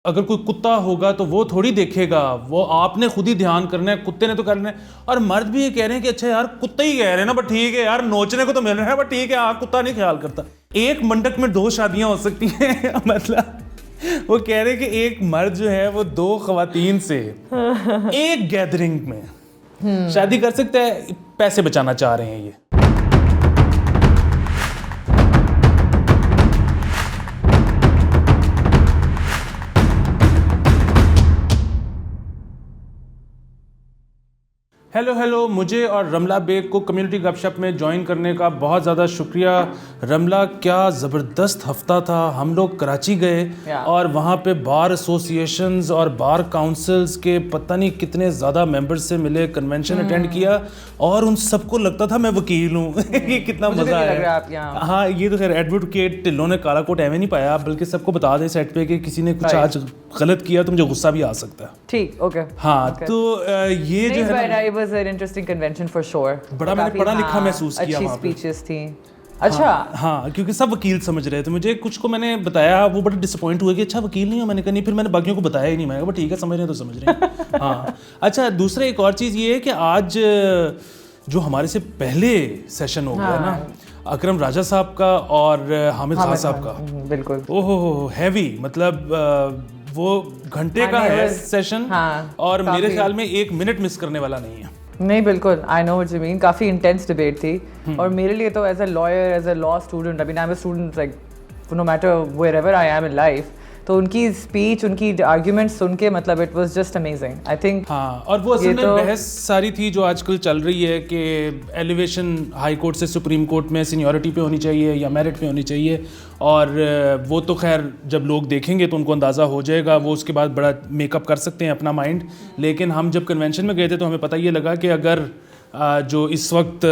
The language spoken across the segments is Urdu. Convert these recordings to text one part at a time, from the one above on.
اگر کوئی کتا ہوگا تو وہ تھوڑی دیکھے گا, وہ آپ نے خود ہی دھیان کرنا ہے, کتے نے تو کرنا ہے. اور مرد بھی یہ کہہ رہے ہیں کہ اچھا یار کتا ہی کہہ رہے ہیں نا, بٹ ٹھیک ہے یار نوچنے کو تو مل رہا ہے, بٹ ٹھیک ہے آپ کتا نہیں خیال کرتا. ایک منڈک میں 2 شادیاں ہو سکتی ہیں, مطلب وہ کہہ رہے ہیں کہ ایک مرد جو ہے وہ 2 خواتین سے ایک گیدرنگ میں شادی کر سکتا ہے, پیسے بچانا چاہ رہے ہیں یہ. ہیلو, مجھے اور رملہ بیگ کو کمیونٹی گپ شپ میں جوائن کرنے کا بہت زیادہ شکریہ. رملہ کیا زبردست ہفتہ تھا. ہم لوگ کراچی گئے اور وہاں پہ بار ایسوسیشنز اور بار کاؤنسلز کے پتہ نہیں کتنے زیادہ ممبرز سے ملے, کنونشن اٹینڈ کیا, اور ان سب کو لگتا تھا میں وکیل ہوں. یہ کتنا مزہ آیا. ہاں یہ تو خیر ایڈوکیٹ ٹلوں نے کالا کوٹ ایویں نہیں پایا, بلکہ سب کو بتا دیں سیٹ پہ کہ کسی نے کچھ آج غلط کیا تو مجھے غصہ بھی آ سکتا ہے. ٹھیک, اوکے. ہاں تو یہ جو ہے an interesting convention for sure. بڑا میں نے پڑھا لکھا محسوس کیا وہاں پہ. اچھی speeches تھیں. اچھا ہاں کیونکہ سب وکیل سمجھ رہے تھے مجھے. کچھ کو میں نے بتایا وہ بڑے ڈس اپوائنٹ ہوئے کہ اچھا وکیل نہیں ہو. میں نے کہا نہیں, پھر میں نے باقیوں کو بتایا ہی نہیں. میں کہا ٹھیک ہے سمجھ رہے ہیں تو سمجھ رہے ہیں. ہاں اچھا, دوسرا ایک اور چیز یہ ہے کہ آج جو ہمارے سے پہلے سیشن ہو گیا نا اکرم راجہ صاحب کا اور حامد خان صاحب کا, بالکل اوہ ہیوی, مطلب وہ گھنٹے کا ہے سیشن, اور میرے خیال میں 1 منٹ مس کرنے والا نہیں ہے. نہیں بالکل, I know what you mean. کافی انٹینس ڈبیٹ تھی, اور میرے لیے تو as a lawyer, as a law student, I mean I am a student like no matter wherever I am in life, تو ان کی اسپیچ, ان کی آرگیومنٹ سن کے مطلب it was just amazing I think. ہاں, اور وہ اصل میں بحث ساری تھی جو آج کل چل رہی ہے کہ ایلیویشن ہائی کورٹ سے سپریم کورٹ میں سینیورٹی پہ ہونی چاہیے یا میرٹ پہ ہونی چاہیے, اور وہ تو خیر جب لوگ دیکھیں گے تو ان کو اندازہ ہو جائے گا, وہ اس کے بعد بڑا میک اپ کر سکتے ہیں اپنا مائنڈ. لیکن ہم جب کنونشن میں گئے تھے تو ہمیں پتہ یہ لگا کہ اگر جو اس وقت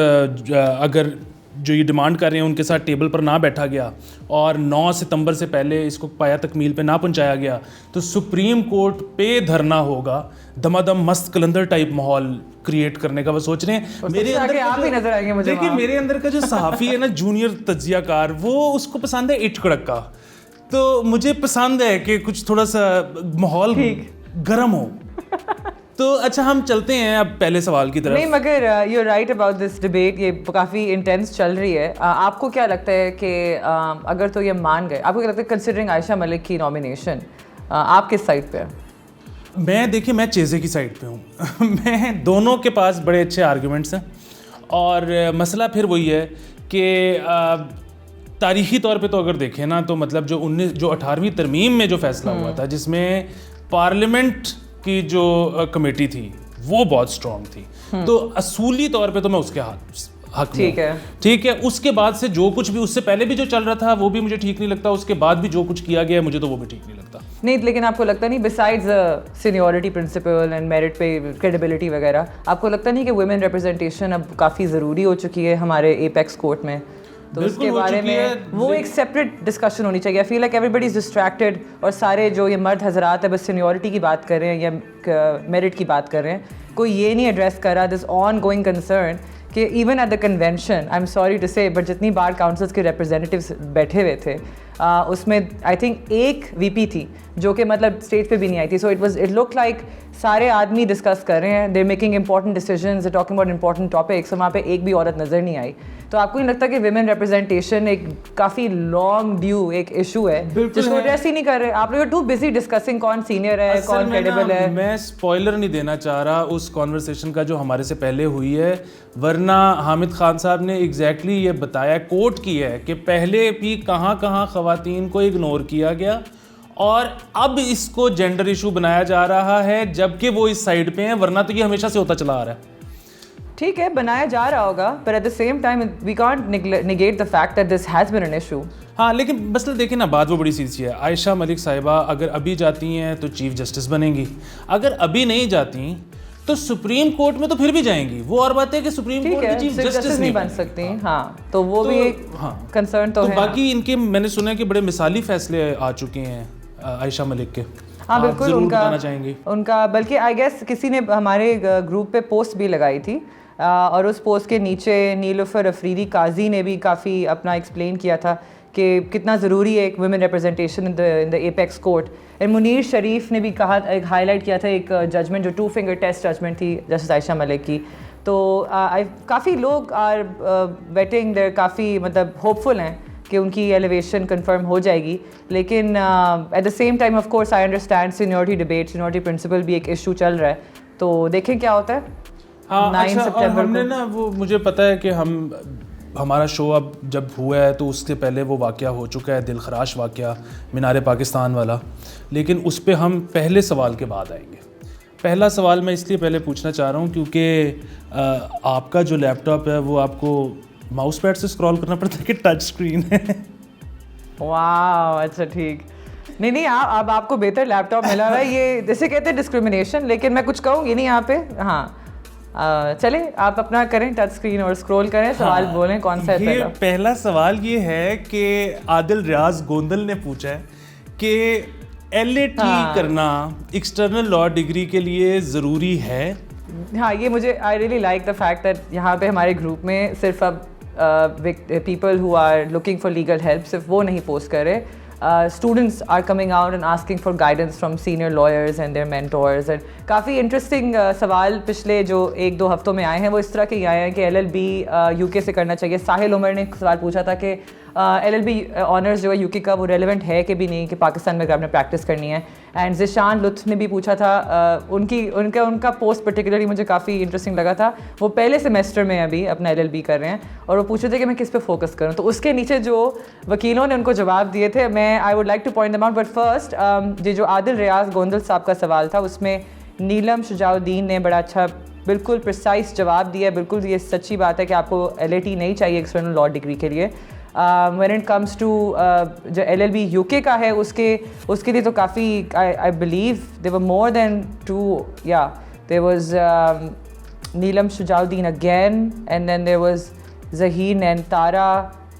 اگر جو یہ ڈیمانڈ کر رہے ہیں ان کے ساتھ ٹیبل پر نہ بیٹھا گیا اور 9 ستمبر سے پہلے اس کو پایا تکمیل پہ نہ پہنچایا گیا تو سپریم کورٹ پہ دھرنا ہوگا. دمادم مست کلندر ٹائپ ماحول کریٹ کرنے کا وہ سوچ رہے ہیں. میرے اندر دیکھیے میرے اندر کا جو صحافی ہے نا, جونیئر تجزیہ کار, وہ اس کو پسند ہے اٹ کڑکا, تو مجھے پسند ہے کہ کچھ تھوڑا سا ماحول گرم ہو. تو اچھا ہم چلتے ہیں اب پہلے سوال کی طرف. نہیں مگر you are right about this debate, یہ کافی انٹینس چل رہی ہے. آپ کو کیا لگتا ہے کہ اگر تو یہ مان گئے, آپ کو کیا لگتا ہے کنسیڈرنگ عائشہ ملک کی نامینیشن, آپ کس سائڈ پہ ہیں؟ میں دیکھیے میں چیزے کی سائڈ پہ ہوں. میں دونوں کے پاس بڑے اچھے آرگومنٹس ہیں, اور مسئلہ پھر وہی ہے کہ تاریخی طور پہ تو اگر دیکھیں نا تو مطلب جو 18ویں ترمیم میں جو فیصلہ ہوا تھا جس میں پارلیمنٹ کی جو کمیٹی تھی وہ بہت اسٹرانگ تھی, تو اصولی طور پہ تو میں اس کے حق میں ٹھیک ہے. اس کے بعد سے جو کچھ بھی اس سے پہلے بھی جو چل رہا تھا وہ بھی مجھے ٹھیک نہیں لگتا, اس کے بعد بھی جو کچھ کیا گیا ہے مجھے تو وہ بھی ٹھیک نہیں لگتا. نہیں لیکن آپ کو لگتا نہیں besides seniority principle and merit پہ کریڈیبلٹی وغیرہ, آپ کو لگتا نہیں کہ ویمن ریپرزنٹیشن اب کافی ضروری ہو چکی ہے ہمارے ایپیکس کورٹ میں؟ تو اس کے بارے میں وہ ایک سیپریٹ ڈسکشن ہونی چاہیے. آئی فیل لائک ایوری بڈی از ڈسٹریکٹیڈ, اور سارے جو یہ مرد حضرات ہیں بس سینیورٹی کی بات کر رہے ہیں یا میرٹ کی بات کر رہے ہیں, کوئی یہ نہیں ایڈریس کر رہا دس آن گوئنگ کنسرن کہ even at the convention, I am sorry to say, but جتنی بار کاؤنسلس کے ریپرزینٹیوز بیٹھے ہوئے تھے اس میں آئی تھنک ایک وی پی تھی جو کہ مطلب اسٹیج پہ بھی نہیں آئی تھی. سو اٹ لک لائک سارے آدمی ڈسکس کر رہے ہیں, دے making important decisions, talking about important topics, وہاں پہ ایک بھی عورت نظر نہیں آئی. تو آپ کو نہیں لگتا کہ ویمن ریپرزنٹیشن ایک کافی لانگ ڈیو ایک ایشو ہے جس کو ایڈریس ہی نہیں کر رہے آپ لوگ؟ ٹو بزی ڈسکسنگ کون سینئر ہے کون کریڈیبل ہے. میں اسپوائلر نہیں دینا چاہ رہا اس کانورسیشن کا جو ہمارے سے پہلے ہوئی ہے, ورنہ حامد خان صاحب نے ایگزیکٹلی یہ بتایا, کوٹ کیا ہے کہ پہلے بھی کہاں کہاں خواتین کو اگنور کیا گیا اور اب اس کو جینڈر ایشو بنایا جا رہا ہے جبکہ وہ اس سائڈ پہ ہیں, ورنہ تو یہ ہمیشہ سے ہوتا چلا آ رہا ہے. ٹھیک ہے بنایا جا رہا ہوگا, but at the same time we can't negate the fact that this has been an issue. ہاں لیکن بس دیکھیں نا بات وہ بڑی چیز ہے. عائشہ ملک صاحبہ اگر ابھی جاتی ہیں تو چیف جسٹس بنیں گی, اگر ابھی نہیں جاتی تو سپریم کورٹ میں تو پھر بھی جائیں گی. وہ اور بات ہے کہ سپریم کورٹ کی چیف جسٹس نہیں بن سکتی. ہاں تو وہ بھی ایک کنسرن تو ہے. باقی ان کے میں نے سنا ہے کہ بڑے مثالی فیصلے آ چکے ہیں عائشہ ملک کے. ہاں بالکل ان کا بلکہ آئی گیس کسی نے ہمارے گروپ پہ پوسٹ بھی لگائی تھی اور اس پوسٹ کے نیچے نیلوفر افریدی قاضی نے بھی کافی اپنا ایکسپلین کیا تھا کہ کتنا ضروری ہے ایک women representation in the apex court. And Munir Sharif نے بھی کہا, ایک ہائی لائٹ کیا تھا ایک ججمنٹ جو 2 فنگر ٹیسٹ ججمنٹ تھی جسٹس عائشہ ملک کی. تو کافی لوگ آر ویٹنگ, دیر کافی مطلب ہوپ فل ہیں کہ ان کی ایلیویشن کنفرم ہو جائے گی. لیکن at the same time of course I understand seniority debate, seniority principle بھی ایک ایشو چل رہا ہے, تو دیکھیں کیا ہوتا ہے. 9 سپٹمبر ہم نے نا وہ مجھے پتہ ہے کہ ہمارا شو اب جب ہوا ہے تو اس سے پہلے وہ واقعہ ہو چکا ہے, دل خراش واقعہ مینار پاکستان والا, لیکن اس پہ ہم پہلے سوال کے بعد آئیں گے. پہلا سوال میں اس لیے پہلے پوچھنا چاہ رہا ہوں کیونکہ آپ کا جو لیپ ٹاپ ہے وہ آپ کو ماؤس پیڈ سے اسکرول کرنا پڑتا ہے کہ ٹچ اسکرین ہے؟ واو, اچھا ٹھیک. نہیں اب آپ کو بہتر لیپ ٹاپ ملا ہوا ہے, یہ جیسے کہتے ہیں ڈسکریمنیشن, لیکن میں کچھ کہوں گی نہیں یہاں پہ. ہاں چلیں آپ اپنا کریں ٹچ اسکرین اور اسکرول کریں, سوال بولیں کون سا ہے پہلا. پہلا سوال یہ ہے کہ عادل ریاض گوندل نے پوچھا ہے کہ LAT کرنا ایکسٹرنل لاء ڈگری کے لیے ضروری ہے. ہاں یہ مجھے I really like the fact that یہاں پہ ہمارے گروپ میں صرف اب people who are looking for legal help صرف وہ نہیں پوسٹ کر رہے, students are coming out and asking for guidance from senior lawyers and their mentors. And کافی انٹرسٹنگ سوال پچھلے جو 1-2 ہفتوں میں آئے ہیں وہ اس طرح کے ہی آئے ہیں کہ LLB UK سے کرنا چاہیے. ساحل عمر نے سوال پوچھا تھا کہ LLB آنرز جو ہے UK کا وہ ریلیونٹ ہے کہ بھی نہیں, کہ پاکستان میں اگر آپ نے پریکٹس کرنی ہے. اینڈ ذیشان لطف نے بھی پوچھا تھا, ان کا پوسٹ پرٹیکولرلی مجھے کافی انٹرسٹنگ لگا تھا. وہ پہلے سیمسٹر میں ابھی اپنا LLB کر رہے ہیں اور وہ پوچھے تھے کہ میں کس پہ فوکس کروں, تو اس کے نیچے جو وکیلوں نے ان کو جواب دیے تھے میں I would like to point them out. But first یہ جو عادل ریاض گوندل صاحب کا سوال تھا اس میں نیلم شجاع الدین نے بڑا اچھا بالکل پرسائز جواب دیا. بالکل یہ سچی بات ہے کہ آپ کو LAT نہیں چاہیے ایکسٹرنل لاء ڈگری کے لیے. when it comes to جو LLB UK کا ہے اس کے لیے تو کافی I believe there were more than 2, there was Neelam Shujauddin again, and then there was Zaheen and Tara,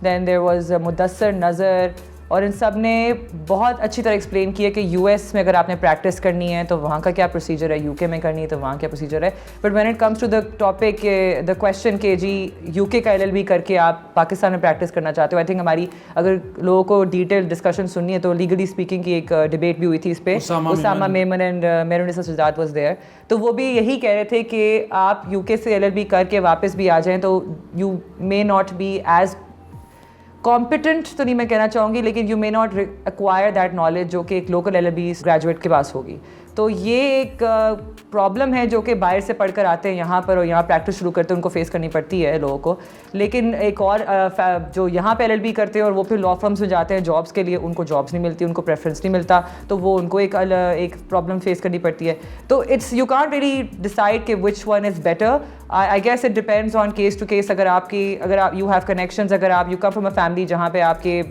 then there was Mudassir Nazar, اور ان سب نے بہت اچھی طرح ایکسپلین کیا کہ US میں اگر آپ نے پریکٹس کرنی ہے تو وہاں کا کیا پروسیجر ہے, UK میں کرنی ہے تو وہاں کیا پروسیجر ہے. But when it comes to the topic, the question کہ جی UK کا LLB کر کے آپ پاکستان میں پریکٹس کرنا چاہتے ہو, آئی تھنک ہماری اگر لوگوں کو ڈیٹیل ڈسکشن سننی ہے تو لیگلی اسپیکنگ کی ایک ڈبیٹ بھی ہوئی تھی اس پہ, Usama Memon and Mehrunnisa Sajjad was there. تو وہ بھی یہی کہہ رہے تھے کہ آپ UK سے LLB کر کے واپس بھی آ جائیں تو you may not be as competent, تو نہیں میں کہنا چاہوں گی, لیکن you may not acquire that knowledge جو کہ ایک لوکل LLB گریجویٹ کے پاس ہوگی. تو یہ ایک پرابلم ہے جو کہ باہر سے پڑھ کر آتے ہیں یہاں پر اور یہاں پریکٹس شروع کرتے ہیں, ان کو فیس کرنی پڑتی ہے لوگوں کو. لیکن ایک اور جو یہاں پہ LLB کرتے ہیں اور وہ پھر لاء فرمس میں جاتے ہیں جابس کے لیے, ان کو جابس نہیں ملتی, ان کو پریفرنس نہیں ملتا, تو وہ ان کو ایک پرابلم فیس کرنی پڑتی ہے. تو it's you can't really decide کہ which one is better. I guess it depends on case to case. اگر آپ یو ہیو کنیکشنز, اگر آپ you come from a family جہاں پہ آپ کے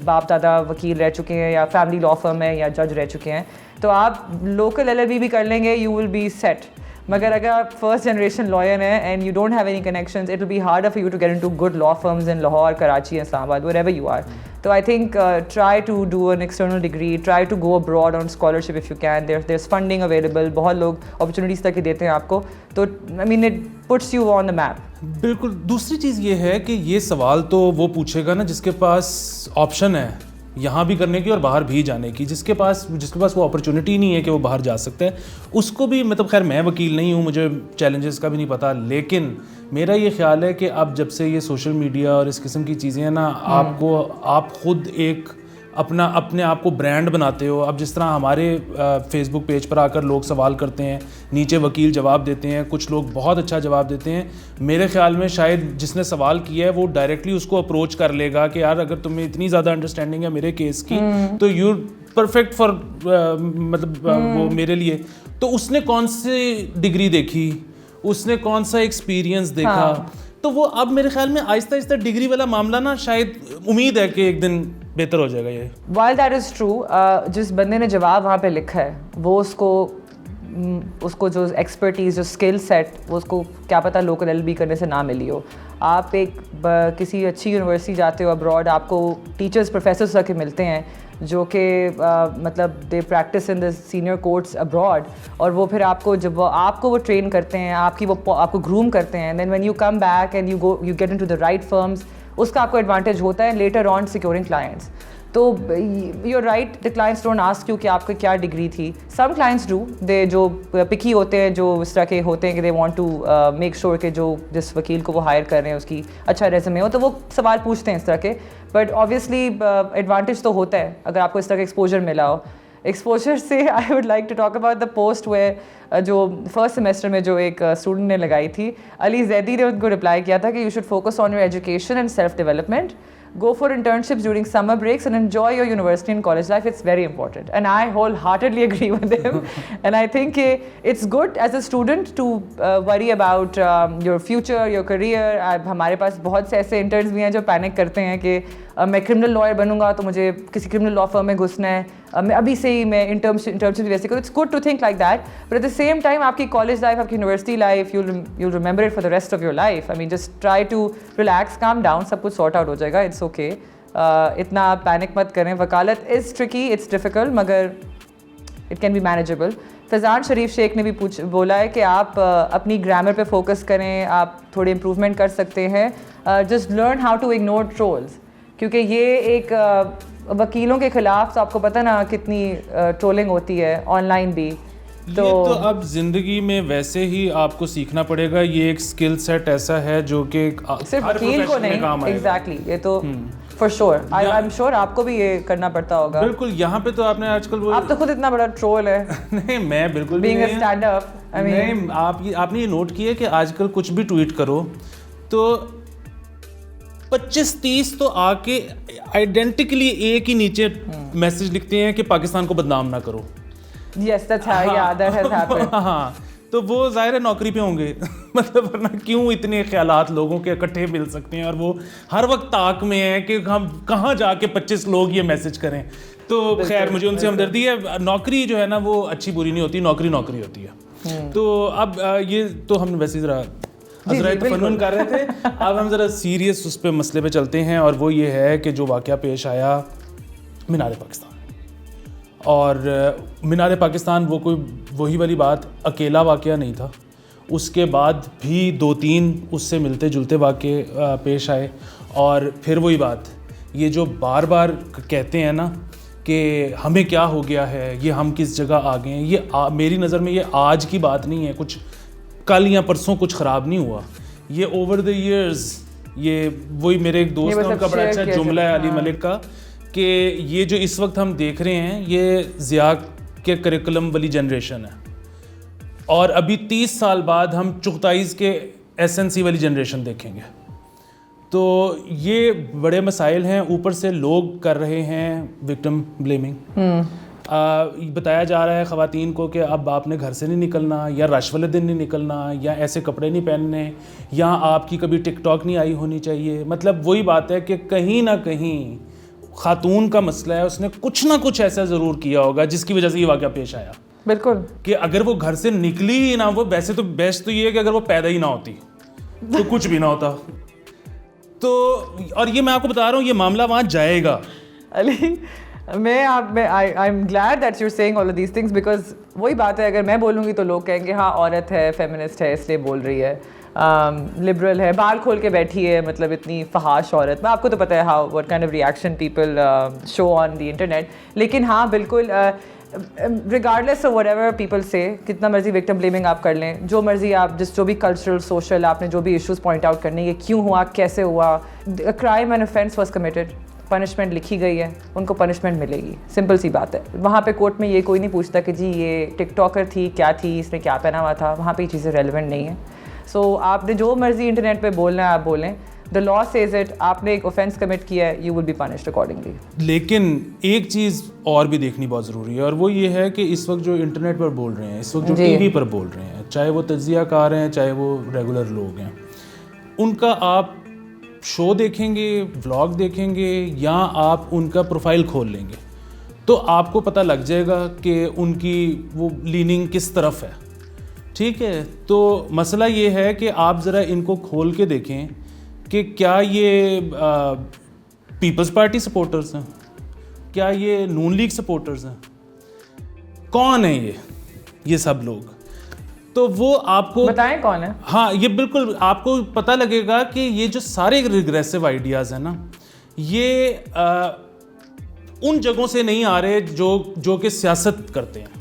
باپ دادا وکیل رہ چکے ہیں یا فیملی لاء فرم ہے یا جج رہ چکے ہیں, تو آپ لوکل LLB بھی کر لیں گے, یو ول بی سیٹ. مگر اگر آپ فرسٹ جنریشن لائر ہیں and you don't have any connections, it will be harder for you to get into good law firms in Lahore, Karachi, Islamabad, wherever you are. تو I think try to do an external degree, try to go abroad on scholarship if you can. There is funding available, بہت لوگ اپرچونیٹیز تک دیتے ہیں آپ کو, تو I mean it پٹس you on the map. بالکل. دوسری چیز یہ ہے کہ یہ سوال تو وہ پوچھے گا نا جس کے پاس آپشن ہے یہاں بھی کرنے کی اور باہر بھی جانے کی. جس کے پاس وہ اپرچونٹی نہیں ہے کہ وہ باہر جا سکتا ہے, اس کو بھی مطلب خیر میں وکیل نہیں ہوں, مجھے چیلنجز کا بھی نہیں پتہ, لیکن میرا یہ خیال ہے کہ اب جب سے یہ سوشل میڈیا اور اس قسم کی چیزیں ہیں نا, آپ خود ایک اپنے آپ کو برانڈ بناتے ہو. اب جس طرح ہمارے فیس بک پیج پر آ کر لوگ سوال کرتے ہیں, نیچے وکیل جواب دیتے ہیں, کچھ لوگ بہت اچھا جواب دیتے ہیں. میرے خیال میں شاید جس نے سوال کیا ہے وہ ڈائریکٹلی اس کو اپروچ کر لے گا کہ یار اگر تمہیں اتنی زیادہ انڈرسٹینڈنگ ہے میرے کیس کی تو یو پرفیکٹ فار مطلب وہ میرے لیے. تو اس نے کون سی ڈگری دیکھی, اس نے کون سا ایکسپیرینس دیکھا, تو وہ اب میرے خیال میں آہستہ آہستہ ڈگری والا معاملہ نا شاید امید ہے کہ ایک دن بہتر ہو جائے گا. یہ while that is true, جس بندے نے جواب وہاں پہ لکھا ہے وہ اس کو اس کو جو ایکسپرٹیز جو اسکل سیٹ وہ اس کو کیا پتہ لوکل LLB کرنے سے نہ ملی ہو. آپ ایک کسی اچھی یونیورسٹی جاتے ہو ابراڈ, آپ کو ٹیچرز پروفیسرز کے ملتے ہیں جو کہ مطلب they practice in the senior courts abroad, اور وہ پھر آپ کو جب آپ کو وہ ٹرین کرتے ہیں, آپ کو گروم کرتے ہیں, then when you come back and you get into the right firms, اس کا آپ کو ایڈوانٹیج ہوتا ہے لیٹر آن سیکیورنگ کلائنٹس. تو you right, the clients don't ask you کہ آپ کی کیا ڈگری تھی. سم کلائنٹس ڈو, دے جو پکی ہوتے ہیں, جو اس طرح کے ہوتے ہیں کہ they want to make sure کہ جو جس وکیل کو وہ ہائر کر رہے ہیں اس کی اچھا ریزیومے ہو, تو وہ سوال پوچھتے ہیں اس طرح کے. بٹ آبویسلی ایڈوانٹیج تو ہوتا ہے اگر آپ کو اس طرح کا ایکسپوجر ملا ہو. ایکسپوجر سے I would like to talk about the post where جو فرسٹ سیمسٹر میں جو ایک اسٹوڈنٹ نے لگائی تھی, علی زیدی نے ان کو رپلائی کیا تھا کہ you should focus on your education and self development, go for internships during summer breaks and enjoy your university and college life. It's very important, and I wholeheartedly agree with him. And I think it's good as a student to worry about your future, your career. ہمارے پاس بہت سے ایسے interns بھی ہیں جو پینک کرتے ہیں کہ میں کرمنل لائر بنوں گا تو مجھے کسی کرمنل لا فرم میں گھسنا ہے, میں ابھی سے ہی میں انٹرنشپ ویسے کروں. It's good to think like that, but at the same time آپ کی کالج لائف, آپ کی university life, you remember it for the rest of your life. I mean just try to relax, calm down, سب کچھ سارٹ آؤٹ ہو جائے گا. اٹس اوکے, اتنا آپ پینک مت کریں. وکالت از ٹرکی, اٹس ڈیفیکلٹ, مگر اٹ کین بی مینیجیبل. فیضان شریف شیخ نے بھی بولا ہے کہ آپ اپنی گرامر پہ فوکس کریں, آپ تھوڑی امپروومنٹ کر سکتے ہیں. Just learn how to ignore trolls, کیونکہ یہ ایک وکیلوں کے خلاف تو آپ کو پتہ نا کتنی ٹرولنگ ہوتی ہے آن لائن بھی. تو اب زندگی میں ویسے ہی آپ کو سیکھنا پڑے گا. یہ ایک اسکل سیٹ ایسا ہے جو کہ صرف وکیل کو نہیں, ایگزیکٹلی, یہ تو for sure, I am sure آپ کو بھی یہ کرنا پڑتا ہوگا. بالکل, یہاں پہ تو آپ نے آج کل آپ تو خود اتنا بڑا ٹرول ہے. نہیں, میں بالکل بینگ اے اسٹینڈ اپ, نہیں, آپ نے یہ نوٹ کیا کہ آج کل کچھ بھی ٹویٹ کرو تو 25-30 تو آ کے آئیڈینٹیکلی ایک ہی نیچے میسج لکھتے ہیں کہ پاکستان کو بدنام نہ کرو. Yes, that's how, yeah, that has happened. ہاں, تو وہ ظاہر ہے نوکری پہ ہوں گے, مطلب ورنہ کیوں اتنے خیالات لوگوں کے اکٹھے مل سکتے ہیں, اور وہ ہر وقت طاق میں ہیں کہ ہم کہاں جا کے 25 لوگ یہ میسج کریں. تو خیر, مجھے ان سے ہمدردی ہے. نوکری جو ہے نا وہ اچھی بری نہیں ہوتی, نوکری ہوتی ہے. تو اب یہ تو ہم ویسے ذرا تفنن کر رہے تھے, اب ہم ذرا سیریس اس پہ مسئلے پہ چلتے ہیں, اور وہ یہ ہے کہ جو واقعہ پیش آیا مینار پاکستان. اور مینار پاکستان وہ کوئی وہی والی بات اکیلا واقعہ نہیں تھا, اس کے بعد بھی 2-3 اس سے ملتے جلتے واقعے پیش آئے. اور پھر وہی بات, یہ جو بار بار کہتے ہیں نا کہ ہمیں کیا ہو گیا ہے, یہ ہم کس جگہ آ گئے ہیں, یہ میری نظر میں یہ آج کی بات نہیں ہے, کچھ کل یا پرسوں کچھ خراب نہیں ہوا, یہ اوور دا ایئرز. یہ وہی میرے ایک دوست ہیں, ان کا بڑا اچھا جملہ ہے علی ملک کا, کہ یہ جو اس وقت ہم دیکھ رہے ہیں یہ ضیاء کے کریکولم والی جنریشن ہے, اور ابھی 30 سال بعد ہم چغتائیز کے SNC والی جنریشن دیکھیں گے. تو یہ بڑے مسائل ہیں. اوپر سے لوگ کر رہے ہیں وکٹم بلیمنگ. بتایا جا رہا ہے خواتین کو کہ اب آپ نے گھر سے نہیں نکلنا, یا رش والے دن نہیں نکلنا, یا ایسے کپڑے نہیں پہننے, یا آپ کی کبھی ٹک ٹاک نہیں آئی ہونی چاہیے. مطلب وہی بات ہے کہ کہیں نہ کہیں خاتون کا مسئلہ ہے, اس نے کچھ نہ کچھ ایسا ضرور کیا ہوگا جس کی وجہ سے یہ واقعہ پیش آیا. بالکل, کہ اگر وہ گھر سے نکلی ہی نہ, وہ ویسے تو بیسٹ تو یہ ہے کہ اگر وہ پیدا ہی نہ ہوتی تو کچھ بھی نہ ہوتا. تو اور یہ میں آپ کو بتا رہا ہوں, یہ معاملہ وہاں جائے گا. Ali, I am glad that you seeing all of these things, because وہی بات ہے, اگر میں بولوں گی تو لوگ کہیں گے ہاں عورت ہے, فیمنسٹ ہے, اس لیے بول رہی ہے, لبرل ہے, بال کھول کے بیٹھی ہے, مطلب اتنی فحاش عورت. آپ کو تو پتہ ہے how what kind of reaction people show on the internet. لیکن ہاں بالکل, regardless of what ever people سے, کتنا مرضی وکٹم بلیمنگ آپ کر لیں, جو مرضی آپ جو بھی کلچرل سوشل آپ نے جو بھی ایشوز پوائنٹ آؤٹ کرنے, یہ کیوں ہوا, کیسے ہوا, crime and offense was committed, punishment لکھی گئی ہے, ان کو پنشمنٹ ملے گی, سمپل سی بات ہے. وہاں پہ کورٹ میں یہ کوئی نہیں پوچھتا کہ جی یہ ٹک ٹاکر تھی, کیا تھی, اس نے کیا پہنا ہوا تھا, وہاں پہ یہ چیزیں ریلیونٹ نہیں ہیں. سو آپ نے جو مرضی انٹرنیٹ پہ بولنا ہے آپ بولیں, the law says it, آپ نے ایک offense commit کیا ہے, you will be punished accordingly. لیکن ایک چیز اور بھی دیکھنی بہت ضروری ہے, اور وہ یہ ہے کہ اس وقت جو انٹرنیٹ پر بول رہے ہیں, اس وقت جو ٹی وی پر بول رہے ہیں, چاہے وہ تجزیہ کار ہیں, چاہے وہ ریگولر لوگ ہیں, ان کا آپ شو دیکھیں گے, ولاگ دیکھیں گے, یا آپ ان کا پروفائل کھول لیں گے, تو آپ کو پتہ لگ جائے گا کہ ان کی وہ لیننگ کس طرف ہے. ٹھیک ہے, تو مسئلہ یہ ہے کہ آپ ذرا ان کو کھول کے دیکھیں کہ کیا یہ پیپلز پارٹی سپورٹرز ہیں, کیا یہ نون لیگ سپورٹرز ہیں, کون ہیں یہ سب لوگ. تو وہ آپ کو بتائیں کون ہے. ہاں, یہ بالکل آپ کو پتہ لگے گا کہ یہ جو سارے ریگریسو آئیڈیاز ہیں نا, یہ ان جگہوں سے نہیں آ رہے جو کہ سیاست کرتے ہیں.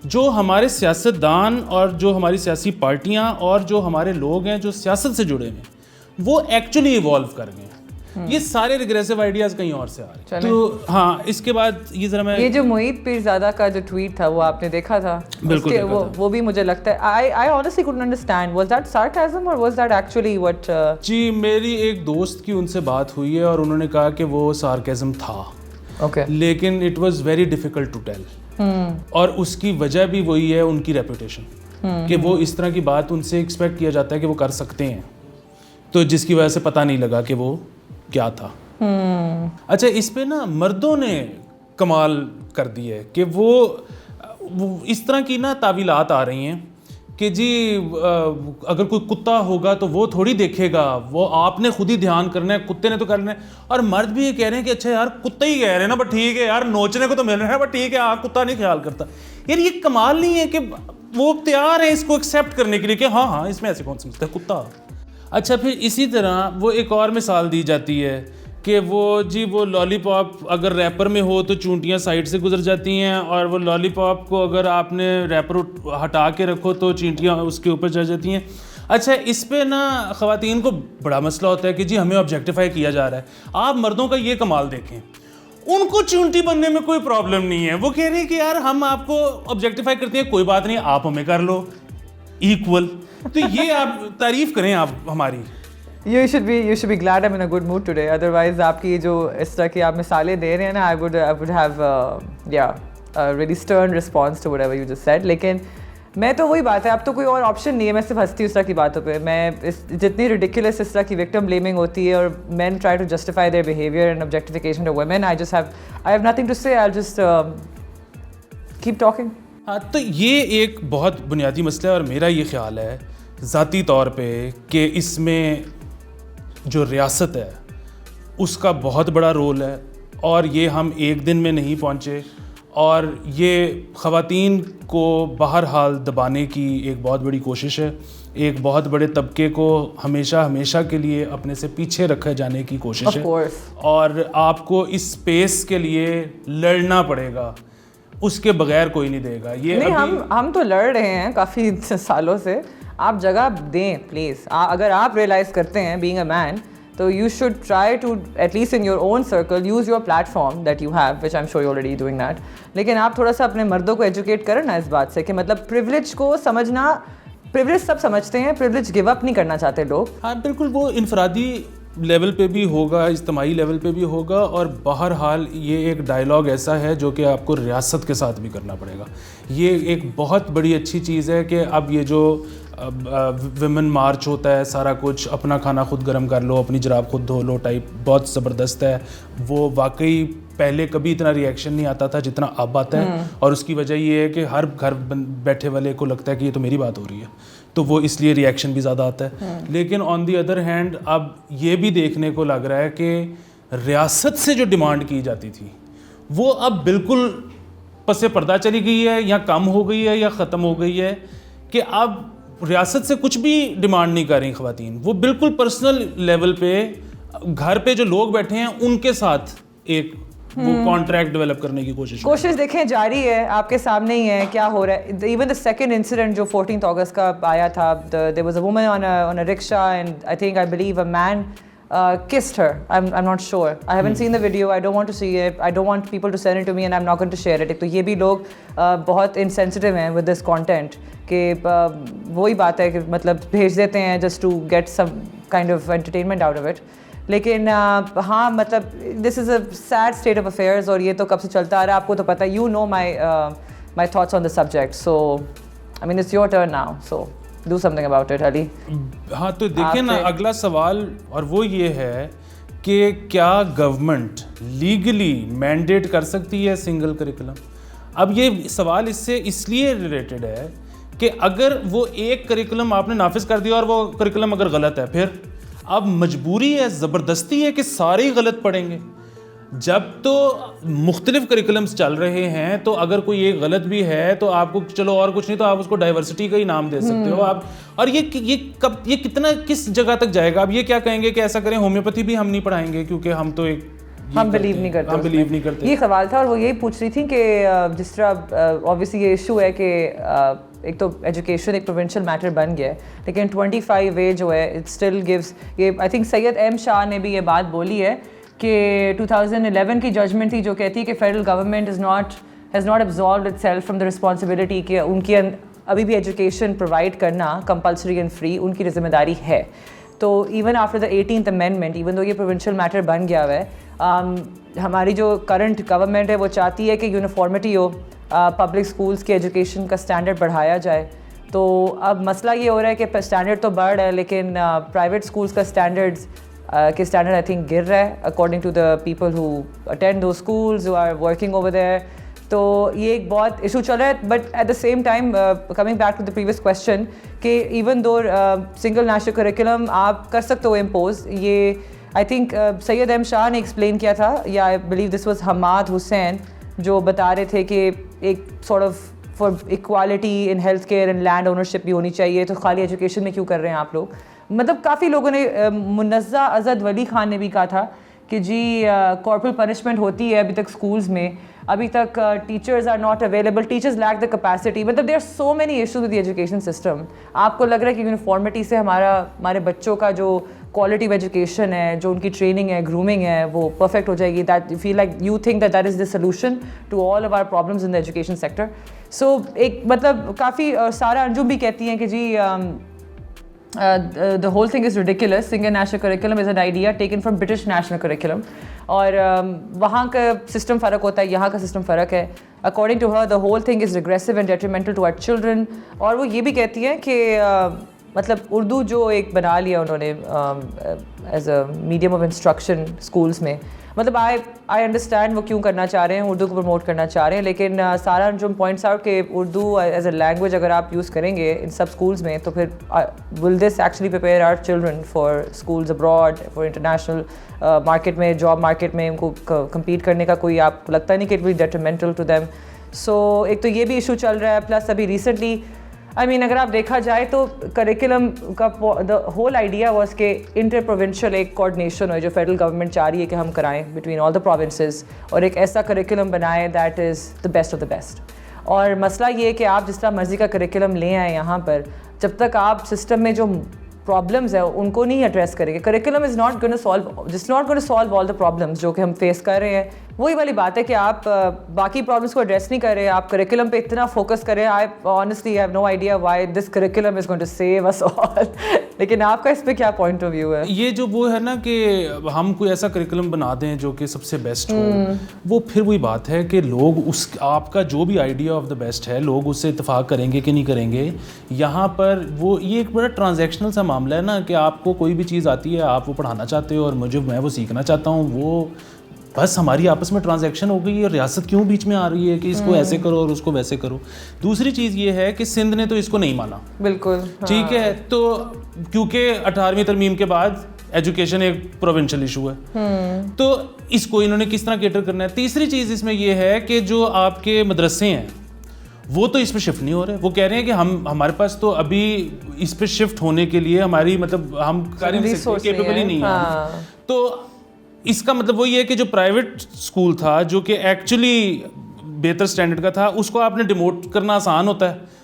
جو ہمارے سیاستدان اور جو ہماری سیاسی پارٹیاں اور جو ہمارے لوگ ہیں جو سیاست سے جڑے ہیں, وہ ایکچولی ایوالو کر گئے ہیں. یہ سارے ریگریسو آئیڈیاز کہیں اور سے آ رہے ہیں. تو ہاں, اس کے بعد یہ ذرا میں یہ جو معید پیرزادہ کا جو ٹویٹ تھا وہ آپ نے دیکھا تھا؟ بالکل وہ بھی مجھے لگتا ہے I honestly couldn't understand, was that sarcasm or was that actually what جی, میری ایک دوست کی ان سے بات ہوئی ہے اور انہوں نے کہا کہ وہ سارکیزم تھا, لیکن it was very difficult to tell. اور اس کی وجہ بھی وہی ہے ان کی ریپوٹیشن, کہ وہ اس طرح کی بات ان سے ایکسپیکٹ کیا جاتا ہے کہ وہ کر سکتے ہیں, تو جس کی وجہ سے پتہ نہیں لگا کہ وہ کیا تھا. اچھا, اس پہ نا مردوں نے کمال کر دی ہے کہ وہ اس طرح کی نا تعویلات آ رہی ہیں کہ جی اگر کوئی کتا ہوگا تو وہ تھوڑی دیکھے گا, وہ آپ نے خود ہی دھیان کرنا ہے, کتے نے تو کرنا ہے. اور مرد بھی یہ کہہ رہے ہیں کہ اچھا یار کتا ہی کہہ رہے ہیں نا, بٹ ٹھیک ہے یار, نوچنے کو تو مل رہا ہے, بٹ ٹھیک ہے, کتا نہیں خیال کرتا. یار یہ کمال نہیں ہے کہ وہ تیار ہیں اس کو ایکسیپٹ کرنے کے لیے کہ ہاں ہاں اس میں ایسے کون سمجھتا ہے کتا. اچھا, پھر اسی طرح وہ ایک اور مثال دی جاتی ہے کہ وہ لالی پاپ اگر ریپر میں ہو تو چونٹیاں سائڈ سے گزر جاتی ہیں, اور وہ لالی پاپ کو اگر آپ نے ریپر ہٹا کے رکھو تو چونٹیاں اس کے اوپر چڑھ جاتی ہیں. اچھا, اس پہ نا خواتین کو بڑا مسئلہ ہوتا ہے کہ جی ہمیں آبجیکٹیفائی کیا جا رہا ہے. آپ مردوں کا یہ کمال دیکھیں, ان کو چونٹی بننے میں کوئی پرابلم نہیں ہے. وہ کہہ رہے ہیں کہ یار ہم آپ کو آبجیکٹیفائی کرتے ہیں, کوئی بات نہیں, آپ ہمیں کر لو ایکول. تو یہ آپ تعریف کریں آپ ہماری. You should be glad I'm in a good mood today. Otherwise آپ کی جو اس طرح کی آپ مثالیں دے رہے ہیں نا, I would have a really stern response to whatever you just said. لیکن میں تو وہی بات ہے, اب تو کوئی اور آپشن نہیں ہے. میں صرف ہنستی اس طرح کی باتوں پہ. میں جتنی ridiculous اس طرح کی victim blaming ہوتی ہے اور men try to justify their behavior and objectification of women, I have nothing to say. I'll just keep talking. ہاں, تو یہ ایک بہت بنیادی مسئلہ ہے, اور میرا یہ خیال ہے ذاتی طور پہ کہ اس میں جو ریاست ہے اس کا بہت بڑا رول ہے, اور یہ ہم ایک دن میں نہیں پہنچے, اور یہ خواتین کو بہرحال دبانے کی ایک بہت بڑی کوشش ہے. ایک بہت بڑے طبقے کو ہمیشہ کے لیے اپنے سے پیچھے رکھے جانے کی کوشش ہے, اور آپ کو اس اسپیس کے لیے لڑنا پڑے گا, اس کے بغیر کوئی نہیں دے گا. یہ نہیں, ہم تو لڑ رہے ہیں کافی سالوں سے. آپ جگہ دیں پلیز. اگر آپ ریئلائز کرتے ہیں بینگ اے مین, تو you should try to at least in your own circle use your platform that you have, which I am sure you already doing that. لیکن آپ تھوڑا سا اپنے مردوں کو ایجوکیٹ کریں نا اس بات سے کہ مطلب پریولیج کو سمجھنا, پریولیج سب سمجھتے ہیں, پریولیج گیو اپ نہیں کرنا چاہتے لوگ. ہاں بالکل, وہ انفرادی لیول پہ بھی ہوگا, اجتماعی لیول پہ بھی ہوگا, اور بہرحال یہ ایک ڈائلاگ ایسا ہے جو کہ آپ کو ریاست کے ساتھ بھی کرنا پڑے گا. یہ ایک بہت بڑی اچھی چیز ہے کہ اب یہ جو ویمن مارچ ہوتا ہے, سارا کچھ اپنا کھانا خود گرم کر لو, اپنی جراب خود دھو لو ٹائپ, بہت زبردست ہے. وہ واقعی پہلے کبھی اتنا ریئیکشن نہیں آتا تھا جتنا اب آتا ہے, اور اس کی وجہ یہ ہے کہ ہر گھر بیٹھے والے کو لگتا ہے کہ یہ تو میری بات ہو رہی ہے, تو وہ اس لیے ریئیکشن بھی زیادہ آتا ہے. لیکن آن دی ادر ہینڈ اب یہ بھی دیکھنے کو لگ رہا ہے کہ ریاست سے جو ڈیمانڈ کی جاتی تھی وہ اب بالکل پس پردہ چلی گئی ہے, یا کم ہو گئی ہے, یا ختم ہو گئی ہے, کہ اب ریاست سے کچھ بھی ڈیمانڈ نہیں کر رہی خواتین. وہ بالکل پرسنل لیول پہ گھر پہ جو لوگ بیٹھے ہیں ان کے ساتھ ایک وہ کانٹریکٹ ڈیولپ کرنے کی کوشش دیکھیں جاری ہے, آپ کے سامنے ہی ہے کیا ہو رہا ہے. ایون دا سیکنڈ انسیڈنٹ جو 14 اگست کا آیا تھا, there was a woman on a rickshaw and I believe a man kissed her. I'm not sure. I haven't seen the video. I don't want to see it. I don't want people to send it to me and I'm not going to share it. تو یہ بھی لوگ بہت insensitive ہیں with this content, کہ وہی بات ہے کہ مطلب بھیج دیتے ہیں just to get some kind of entertainment out of it. لیکن ہاں مطلب this is a sad state of affairs, اور یہ تو کب سے چلتا آ رہا ہے, آپ کو تو پتہ ہے. You know my thoughts on the subject. So I mean it's your turn now. So do something about it, Ali. ہاں, تو دیکھیں نا اگلا سوال, اور وہ یہ ہے کہ کیا گورنمنٹ لیگلی مینڈیٹ کر سکتی ہے سنگل کریکولم. اب یہ سوال اس لیے ریلیٹڈ ہے کہ اگر وہ ایک کریکولم آپ نے نافذ کر دیا اور وہ کریکولم اگر غلط ہے, پھر اب مجبوری ہے, زبردستی ہے کہ سارے ہی غلط پڑھیں گے. جب تو مختلف کریکولمس چل رہے ہیں تو اگر کوئی ایک غلط بھی ہے تو آپ کو چلو اور کچھ نہیں تو آپ اس کو ڈائیورسٹی کا ہی نام دے سکتے ہو آپ. اور یہ کتنا کس جگہ تک جائے گا؟ اب یہ کیا کہیں گے کہ ایسا کریں ہومیوپیتھی بھی ہم نہیں پڑھائیں گے کیونکہ ہم تو ہم بلیو نہیں کرتے. یہ سوال تھا اور وہ یہی پوچھ رہی تھی کہ جس طرح obviously یہ ایشو ہے کہ ایک تو ایجوکیشن ایک پروونشل میٹر بن گیا ہے, لیکن 25A جو ہے اٹ اسٹل گیوز, یہ آئی تھنک سید ایم شاہ نے بھی یہ بات بولی ہے کہ 2011 کی ججمنٹ تھی جو کہتی ہے کہ federal government has not absolved itself from the responsibility کہ ان کی ابھی بھی ایجوکیشن پرووائڈ کرنا کمپلسری اینڈ فری ان کی ذمہ داری ہے. تو even after the 18th amendment, even though یہ پروونشل میٹر بن گیا ہوا ہے, ہماری جو کرنٹ گورنمنٹ ہے وہ چاہتی ہے کہ یونیفارمٹی ہو, پبلک اسکولس کے ایجوکیشن کا اسٹینڈرڈ بڑھایا جائے. تو اب مسئلہ یہ ہو رہا ہے کہ اسٹینڈرڈ تو بڑھ رہا ہے لیکن پرائیویٹ اسکولس کا اسٹینڈرڈ آئی تھنک گر رہا ہے according to the people who attend those schools who are working over there. تو یہ ایک بہت ایشو چل رہا ہے. But at the same time coming back to the previous question کہ even though single national curriculum آپ کر سکتے ہو امپوز, یہ آئی تھنک سید ایم شاہ نے ایکسپلین کیا تھا, یا I believe this was Hammad Hussain, جو بتا رہے تھے کہ ایک sort of for equality in health care and land ownership بھی ہونی چاہیے, تو خالی ایجوکیشن میں کیوں کر رہے ہیں آپ لوگ. مطلب کافی لوگوں نے, منزہ ازد ولی خان نے بھی کہا تھا کہ جی کارپورل پنشمنٹ ہوتی ہے ابھی تک اسکولز میں, ابھی تک teachers are not available, teachers lack the capacity. مطلب there are so many issues with the education system. آپ کو لگ رہا ہے کہ یونیفارمٹی سے ہمارے بچوں کا جو کوالٹی آف ایجوکیشن ہے, جو ان کی ٹریننگ ہے, گرومنگ ہے, وہ پرفیکٹ ہو جائے گی. That feel like you think that is the solution to all of our problems in the education sector. So ایک مطلب کافی سارا انجم بھی کہتی ہیں کہ جی the whole thing is ridiculous. Single national curriculum is an idea taken from British national curriculum. اور وہاں کا سسٹم فرق ہوتا ہے, یہاں کا سسٹم فرق ہے. According to her, the whole thing is regressive and detrimental to our children. اور وہ یہ بھی کہتی ہیں کہ مطلب اردو جو ایک بنا لیا انہوں نے as a medium of instruction schools میں, مطلب آئی انڈرسٹینڈ وہ کیوں کرنا چاہ رہے ہیں, اردو کو پروموٹ کرنا چاہ رہے ہیں, لیکن سارا جو پوائنٹس آؤٹ کہ اردو ایز اے لینگویج اگر آپ یوز کریں گے ان سب اسکولس میں تو پھر will this actually prepare our children for schools abroad, for international market میں, جاب مارکیٹ میں ان کو کمپیٹ کرنے کا کوئی آپ کو لگتا نہیں کہ اٹ ول ڈیٹرمنٹل ٹو دیم. سو ایک تو یہ بھی ایشو چل رہا ہے, پلس ابھی ریسنٹلی اگر آپ دیکھا جائے تو کریکولم کا دا ہول آئیڈیا واز کہ انٹر پروونشل ایک کوآرڈینیشن ہو جو فیڈرل گورنمنٹ چاہ رہی ہے کہ ہم کرائیں بٹوین آل دا پروونسز, اور ایک ایسا کریکولم بنائے that is the best of the best. اور مسئلہ یہ ہے کہ آپ جس طرح مرضی کا کریکولم لے آئیں یہاں پر, جب تک آپ سسٹم میں جو پرابلمز ہیں ان کو نہیں ایڈریس کریں گے, curriculum is not gonna solve all the problems جو کہ ہم فیس کر رہے ہیں. وہی والی بات ہے کہ آپ باقی پرابلمس کو ایڈریس نہیں کر رہے, آپ کریکولم پہ اتنا فوکس کریں. I honestly have no idea why this curriculum is going to save us all. لیکن آپ کا اس پہ کیا پوائنٹ آف ویو ہے؟ یہ جو وہ ہے نا کہ ہم کوئی ایسا کریکولم بنا دیں جو کہ سب سے بیسٹ ہو, وہ پھر وہی بات ہے کہ لوگ اس آپ کا جو بھی آئیڈیا آف دا بیسٹ ہے لوگ اس سے اتفاق کریں گے کہ نہیں کریں گے. یہاں پر وہ یہ ایک بڑا ٹرانزیکشنل سا معاملہ ہے نا کہ آپ کو کوئی بھی چیز آتی ہے, آپ وہ پڑھانا چاہتے ہو اور میں وہ سیکھنا چاہتا ہوں, وہ بس ہماری آپس میں ٹرانزیکشن ہو گئی ہے. ریاست کیوں بیچ میں آ رہی ہے کہ اس کو ایسے کرو اور اس کو ویسے کرو. دوسری چیز یہ ہے کہ سندھ نے تو اس کو نہیں مانا, بالکل ٹھیک ہے, تو کیونکہ 18ویں ترمیم کے بعد ایجوکیشن ایک پروونشل ایشو ہے, تو اس کو انہوں نے کس طرح کیٹر کرنا ہے. تیسری چیز اس میں یہ ہے کہ جو آپ کے مدرسے ہیں وہ تو اس پہ شفٹ نہیں ہو رہے. وہ کہہ رہے ہیں کہ ہمارے پاس تو ابھی اس پہ شفٹ ہونے کے لیے ہماری مطلب ہم کیپیبل ہی نہیں ہیں. تو اس کا مطلب وہی ہے کہ جو پرائیویٹ اسکول تھا جو کہ ایکچولی بہتر اسٹینڈرڈ کا تھا اس کو آپ نے ڈیموٹ کرنا آسان ہوتا ہے,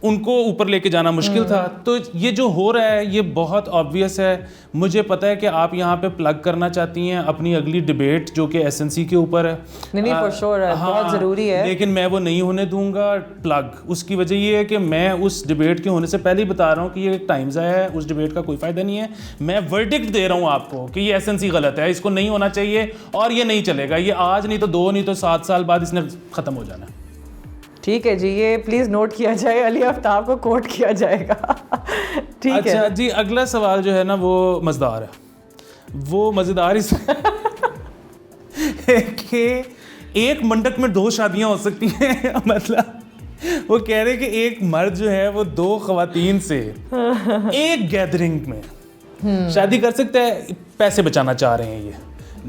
ان کو اوپر لے کے جانا مشکل تھا. تو یہ جو ہو رہا ہے یہ بہت آبویس ہے. مجھے پتہ ہے کہ آپ یہاں پہ پلگ کرنا چاہتی ہیں اپنی اگلی ڈبیٹ جو کہ ایس این سی کے اوپر ہے. نہیں فور شور بہت ضروری ہے, لیکن میں وہ نہیں ہونے دوں گا پلگ. اس کی وجہ یہ ہے کہ میں اس ڈبیٹ کے ہونے سے پہلے ہی بتا رہا ہوں کہ یہ ایک ٹائم ضائع ہے, اس ڈبیٹ کا کوئی فائدہ نہیں ہے. میں ورڈکٹ دے رہا ہوں آپ کو کہ یہ ایس این سی غلط ہے, اس کو نہیں ہونا چاہیے اور یہ نہیں چلے گا. یہ آج نہیں تو 2 نہیں تو 7 سال بعد اس نے ختم ہو جانا ہے. ٹھیک ہے جی, یہ پلیز نوٹ کیا جائے, علی آفتاب کو کوٹ کیا جائے گا. ٹھیک ہے. اچھا جی, اگلا سوال جو ہے نا وہ مزدار ہے. وہ مزیدار اس کہ ایک منڈپ میں 2 شادیاں ہو سکتی ہیں. مطلب وہ کہہ رہے کہ ایک مرد جو ہے وہ 2 خواتین سے ایک گیدرنگ میں شادی کر سکتا ہے. پیسے بچانا چاہ رہے ہیں یہ,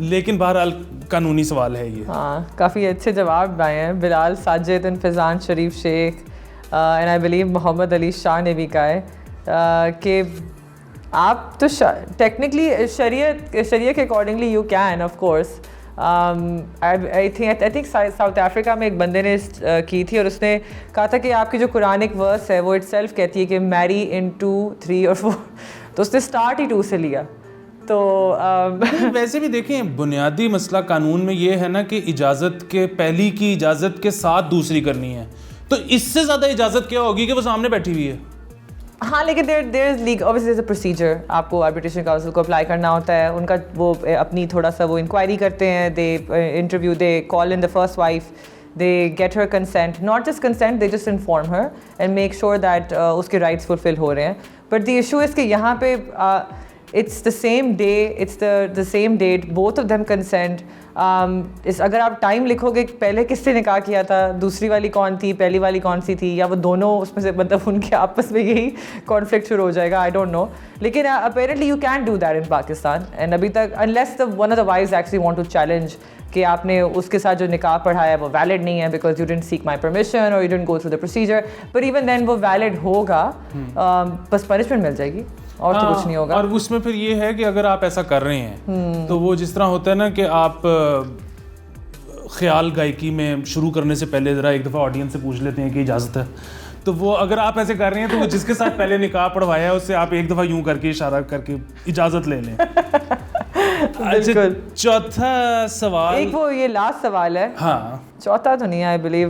لیکن بہرحال قانونی سوال ہے یہ. ہاں کافی اچھے جواب آئے ہیں. بلال Sajid and Faizan Sharif Sheikh and I believe محمد علی شاہ نے بھی کہا ہے کہ آپ تو ٹیکنیکلی شریعت کے accordingly you can of course. I think South Africa میں ایک بندے نے کی تھی اور اس نے کہا تھا کہ آپ کی جو قرآنک ورس ہے وہ اٹ سیلف کہتی ہے کہ میری ان 2 3 اور 4, تو اس نے اسٹارٹ ہی 2 سے لیا. تو ویسے بھی دیکھیں بنیادی مسئلہ قانون میں یہ ہے نا کہ اجازت کے پہلی کی اجازت کے ساتھ دوسری کرنی ہے, تو اس سے زیادہ اجازت کیا ہوگی کہ وہ سامنے بیٹھی ہوئی ہے. ہاں لیکن there is lag obviously there's a procedure. آپ کو آربیٹریشن کاؤنسل کو اپلائی کرنا ہوتا ہے. ان کا وہ اپنی تھوڑا سا وہ انکوائری کرتے ہیں. They interview, they call in the first wife, they get her consent, not just consent, they just inform her and make sure that اس کے رائٹس فلفل ہو رہے ہیں. But the issue is کہ یہاں پہ it's the same day, it's the same date, both of them consent. اگر آپ ٹائم لکھو گے پہلے کس سے نکاح کیا تھا, دوسری والی کون تھی, پہلی والی کون سی تھی, یا وہ دونوں اس میں سے, مطلب ان کے آپس میں یہی کانفلکٹ شروع ہو جائے گا. آئی ڈونٹ نو. لیکن apparently you can do that in Pakistan. And ابھی تک unless one of the wives actually want to challenge کہ آپ نے اس کے ساتھ جو نکاح پڑھایا ہے وہ ویلڈ نہیں ہے because you didn't seek my permission اور you didn't go through the procedure, but even then وہ ویلڈ ہوگا, بس پنشمنٹ مل جائے گی اور تو کچھ نہیں ہوگا. اور اس میں پھر یہ ہے کہ اگر آپ ایسا کر رہے ہیں تو وہ جس طرح ہوتا ہے نا کہ آپ خیال گائکی میں شروع کرنے سے پہلے ذرا ایک دفعہ آڈینس سے پوچھ لیتے ہیں کہ اجازت ہے, تو وہ اگر آپ ایسے کر رہے ہیں تو وہ جس کے ساتھ پہلے نکاح پڑھوایا ہے اس سے آپ ایک دفعہ یوں کر کے اشارہ کر کے اجازت لے لیں. بالکل. چوتھا سوال, ایک وہ یہ لاسٹ سوال ہے. ہاں چوتھا تو نہیں, I believe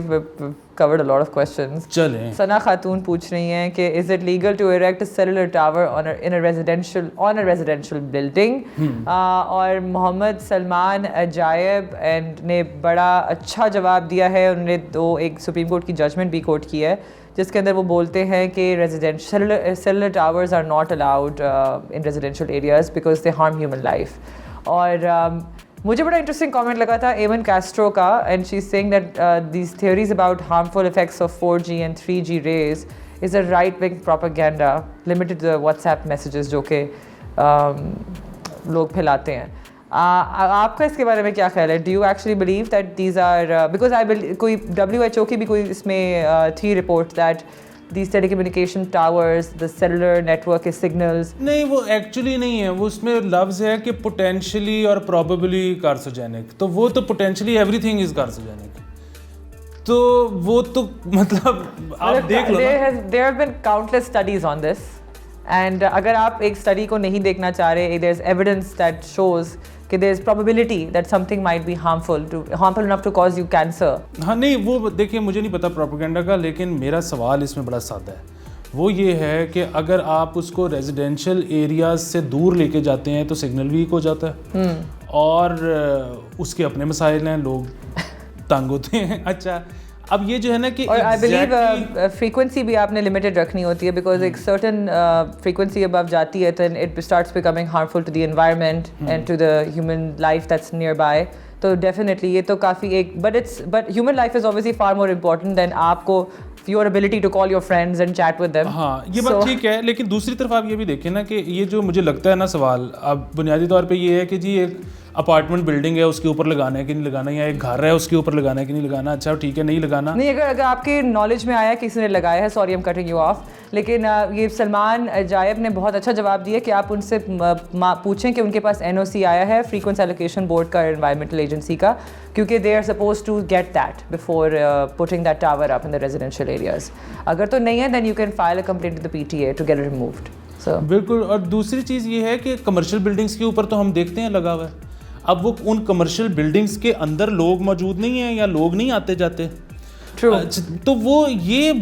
covered a lot of questions. چلیں. ثنا خاتون پوچھ رہی ہیں کہ is it legal to erect a cellular tower on a residential building? اور محمد سلمان عجائب نے بڑا اچھا جواب دیا ہے. انہوں نے ایک سپریم کورٹ کی ججمنٹ بھی کوٹ کی ہے جس کے اندر وہ بولتے ہیں کہ cellular towers are not allowed in residential areas because they harm human life. اور مجھے بڑا انٹرسٹنگ کامنٹ لگا تھا ایون کیسٹرو کا, and she is saying that these theories about harmful effects of 4G and 3G rays is a right wing propaganda limited WhatsApp messages جو کہ لوگ پھیلاتے ہیں. آپ کا اس کے بارے میں کیا خیال ہے؟ Do you actually believe that these are, because کوئی WHO کی بھی کوئی اس میں تھی report that these telecommunication towers, the cellular network کے signals. نہیں, وہ ایکچولی نہیں ہے, وہ اس میں لفظ ہے کہ potentially اور probably carcinogenic, تو وہ تو potentially everything is carcinogenic, تو وہ تو مطلب آپ دیکھ لو. There have been countless studies on this and اگر آپ ایک اسٹڈی کو نہیں دیکھنا چاہ رہے, there is evidence that shows کہ there is probability that something might be harmful enough to cause you cancer. ہاں نہیں, وہ دیکھیں مجھے نہیں پتا پروپیگنڈا کا, لیکن میرا سوال اس میں بڑا سادہ ہے. وہ یہ ہے کہ اگر آپ اس کو ریزیڈینشیل ایریاز سے دور لے کے جاتے ہیں تو سگنل ویک ہو جاتا ہے اور اس کے اپنے مسائل ہیں, لوگ تنگ ہوتے ہیں. اچھا اب یہ جو ہے نا کہ آئی بلیو فریکوینسی بھی آپ نے لمیٹڈ رکھنی ہوتی ہے بیکاز ایک سرٹن فریکوینسی اب جاتی ہے then it starts becoming harmful to the environment and to the human life that's nearby. تو ڈیفینیٹلی یہ تو کافی ایک but human life is obviously far more important than آپ کو your ability to call your friends and chat with them. ہاں یہ بات ٹھیک ہے, لیکن دوسری طرف آپ یہ بھی دیکھیں نا کہ یہ جو مجھے لگتا ہے نا سوال اب بنیادی طور پہ یہ ہے کہ جی ایک اپارٹمنٹ بلڈنگ ہے اس کے اوپر لگانا ہے کہ نہیں لگانا, یا ایک گھر ہے اس کے اوپر لگانا ہے کہ نہیں لگانا. اچھا ٹھیک ہے نہیں لگانا نہیں, اگر آپ کے نالج میں آیا کسی نے لگایا ہے, sorry am cutting you off, لیکن یہ سلمان عجائب نے بہت اچھا جواب دیا کہ آپ ان سے پوچھیں کہ ان کے پاس NOC آیا ہے فریکوینسی ایلوکیشن بورڈ کا, انوائرمنٹل ایجنسی کا, کیونکہ they are suppose to get that before putting that tower up in the residential areas. اگر تو نہیں ہے then you can file a complaint to the PTA to get it removed. بالکل. اور دوسری چیز یہ ہے کہ کمرشل بلڈنگس کے اوپر تو ہم دیکھتے ہیں لگا ہوا ہے, اب وہ ان کمرشل بلڈنگس کے اندر لوگ موجود نہیں ہیں یا لوگ نہیں آتے جاتے, تو وہ یہ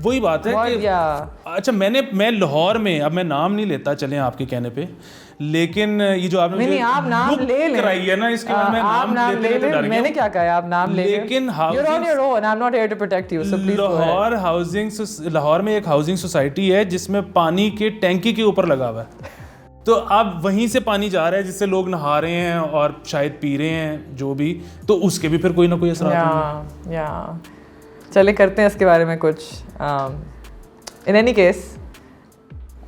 وہی بات ہے کہ اچھا میں لاہور میں, اب میں نام نہیں لیتا چلیں آپ کے کہنے پہ, لیکن یہ جو آپ نے نام لے لیں کرائی ہے نا اس کے بعد میں نام لیتے تو ڈر گیا. میں نے کیا کہا, آپ نام لے لیں, لیکن لاہور میں ایک ہاؤسنگ سوسائٹی ہے جس میں پانی کے ٹینکی کے اوپر لگا ہوا ہے, تو اب وہیں سے پانی جا رہا ہے جس سے لوگ نہا رہے ہیں اور شاید پی رہے ہیں جو بھی, تو اس کے بھی پھر کوئی نہ کوئی اثرات ہوں گے. چلے کرتے ہیں اس کے بارے میں کچھ. ان اینی کیس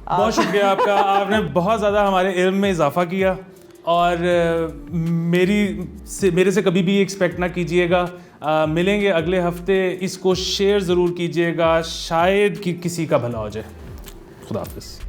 بہت شکریہ آپ کا, آپ نے بہت زیادہ ہمارے علم میں اضافہ کیا, اور میرے سے کبھی بھی ایکسپیکٹ نہ کیجیے گا. ملیں گے اگلے ہفتے, اس کو شیئر ضرور کیجیے گا, شاید کہ کسی کا بھلا ہو جائے. خدا حافظ.